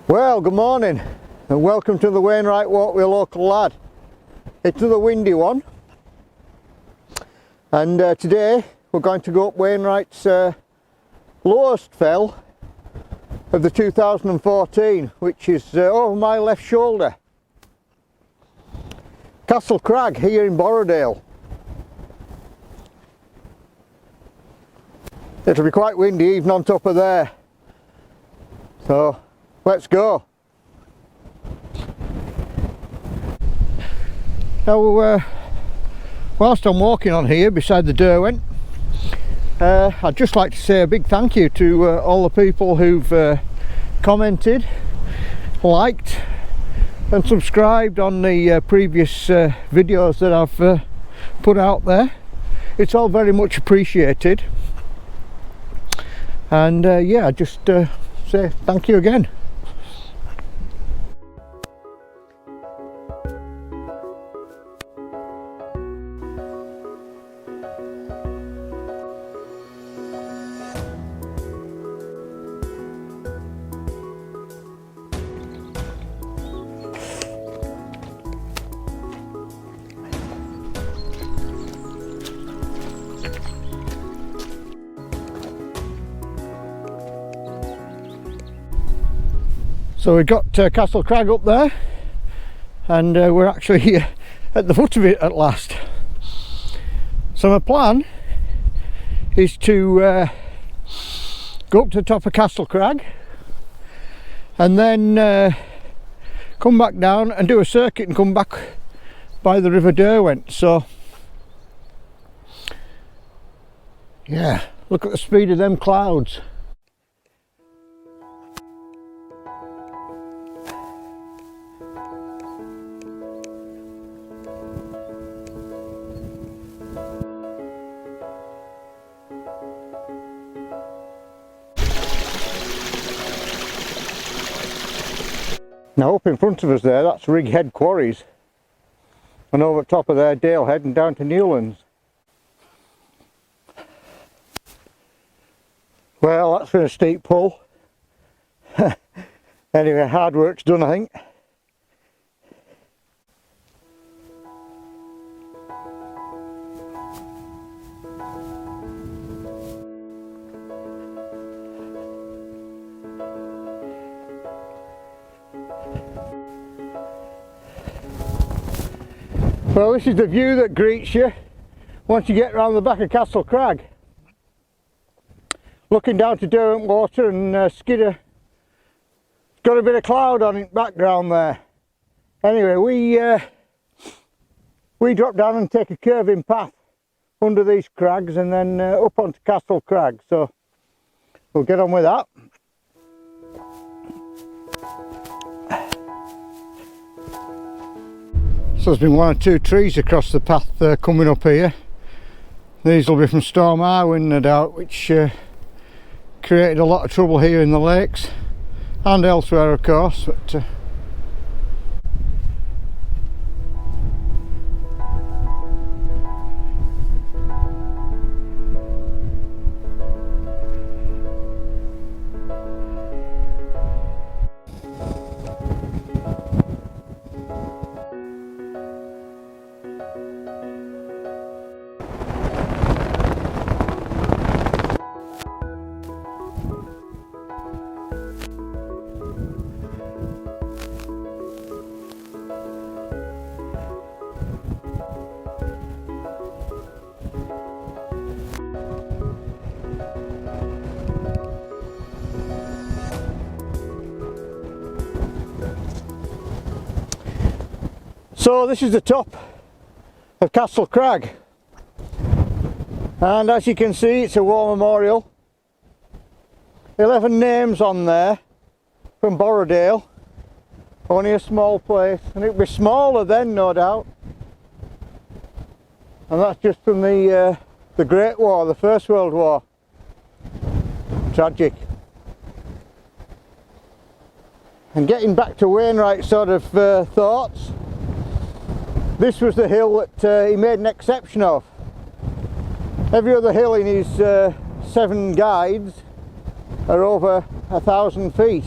Well, good morning and welcome to the Wainwright Walk with a Local Lad. It's another windy one, and today we're going to go up Wainwright's lowest fell of the 2014, which is over my left shoulder. Castle Crag here in Borrowdale. It'll be quite windy even on top of there, so let's go. Now, whilst I'm walking on here beside the Derwent, I'd just like to say a big thank you to all the people who've commented, liked and subscribed on the previous videos that I've put out there. It's all very much appreciated, and yeah, just say thank you again. So we've got Castle Crag up there, and we're actually at the foot of it at last. So my plan is to go up to the top of Castle Crag and then come back down and do a circuit and come back by the River Derwent. So yeah, look at the speed of them clouds. Now up in front of us there, that's Rig Head Quarries, and over top of there, Dale Head and down to Newlands. Well, that's been a steep pull. Anyway, hard work's done, I think. Well, this is the view that greets you once you get round the back of Castle Crag. Looking down to Derwent Water and Skidder. It's got a bit of cloud on it background there. Anyway, we drop down and take a curving path under these crags and then up onto Castle Crag. So we'll get on with that. So there's been one or two trees across the path coming up here. These will be from Storm Arwen, no doubt, which created a lot of trouble here in the lakes and elsewhere, of course. But so this is the top of Castle Crag, and as you can see, it's a war memorial. 11 names on there from Borrowdale. Only a small place, and it'll be smaller then, no doubt. And that's just from the Great War, the First World War. Tragic. And getting back to Wainwright's sort of thoughts, this was the hill that he made an exception of. Every other hill in his 7 guides are over 1,000 feet.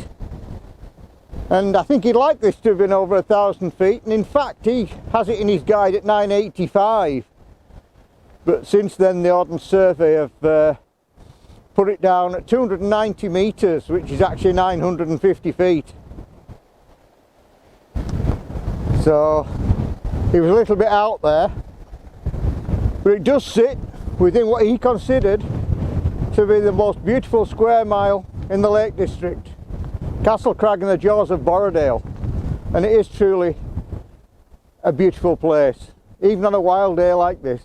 And I think he'd like this to have been over 1,000 feet, and in fact he has it in his guide at 985. But since then the Ordnance Survey have put it down at 290 metres, which is actually 950 feet. So he was a little bit out there, but it does sit within what he considered to be the most beautiful square mile in the Lake District. Castle Crag and the Jaws of Borrowdale, and it is truly a beautiful place, even on a wild day like this.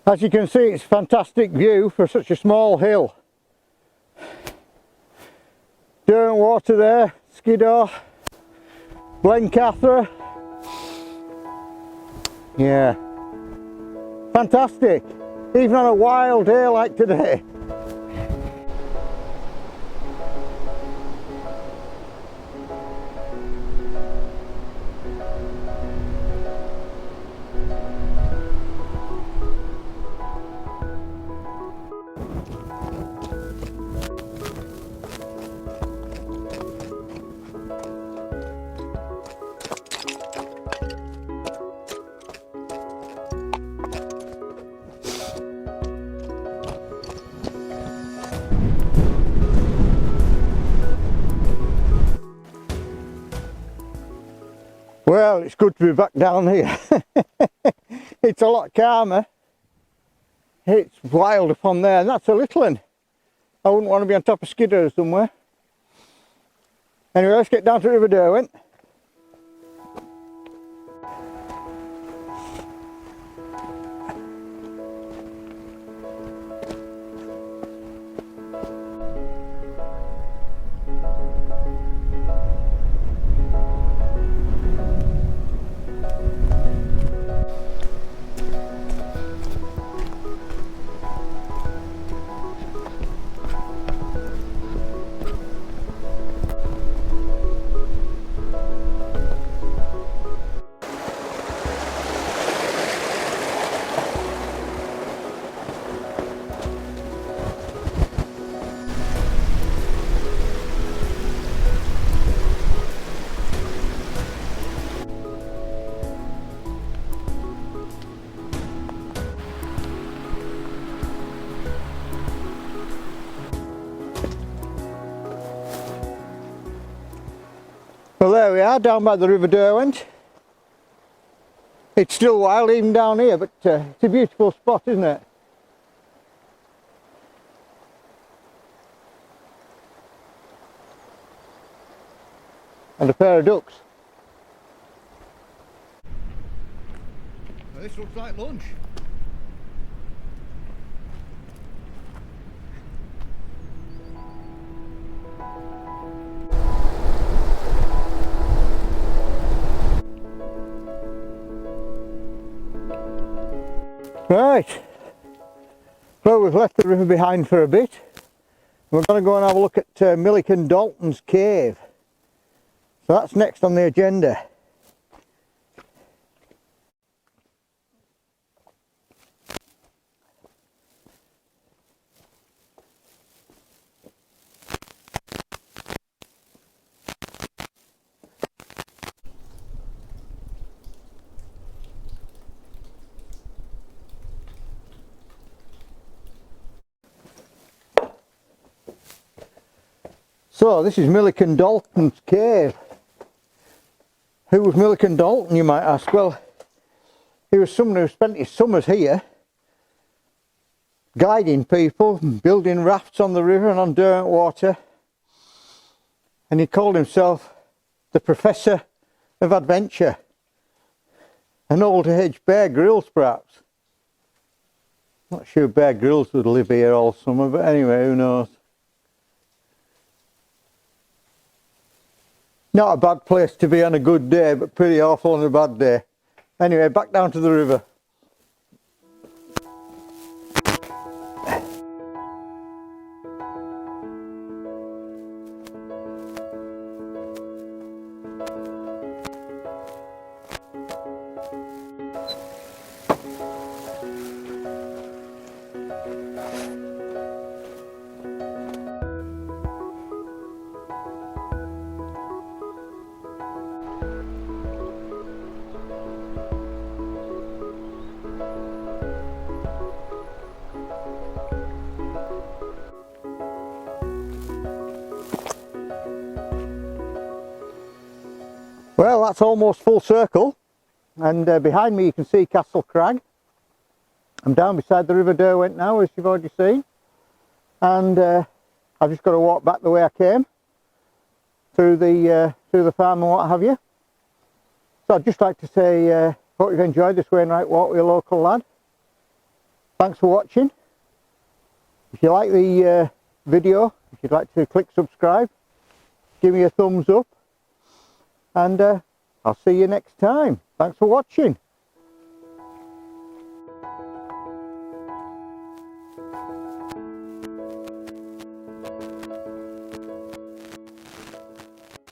As you can see, it's a fantastic view for such a small hill. Derwentwater there, Skiddaw, Blencathra. Yeah, fantastic, even on a wild day like today. Well, it's good to be back down here. It's a lot calmer. It's wild up on there, and that's a little one. I wouldn't want to be on top of Skiddaw somewhere. Anyway, let's get down to River Derwent. Well, there we are, down by the River Derwent. It's still wild even down here, but it's a beautiful spot, isn't it? And a pair of ducks. Well, this looks like lunch. Right, well, we've left the river behind for a bit. We're going to go and have a look at Millican Dalton's cave. So that's next on the agenda. So this is Millican Dalton's cave. Who was Millican Dalton, you might ask? Well, he was someone who spent his summers here guiding people, building rafts on the river and on Derwentwater, and he called himself the Professor of Adventure. An old age Bear Grylls perhaps. Not sure Bear Grylls would live here all summer, but anyway, who knows. Not a bad place to be on a good day, but pretty awful on a bad day. Anyway, back down to the river. Well, that's almost full circle, and behind me you can see Castle Crag. I'm down beside the River Derwent now, as you've already seen, and I've just got to walk back the way I came through the farm and what have you. So I'd just like to say hope you've enjoyed this Wainwright walk with a local lad. Thanks for watching. If you like the video, if you'd like to click subscribe, give me a thumbs up, and I'll see you next time. Thanks for watching.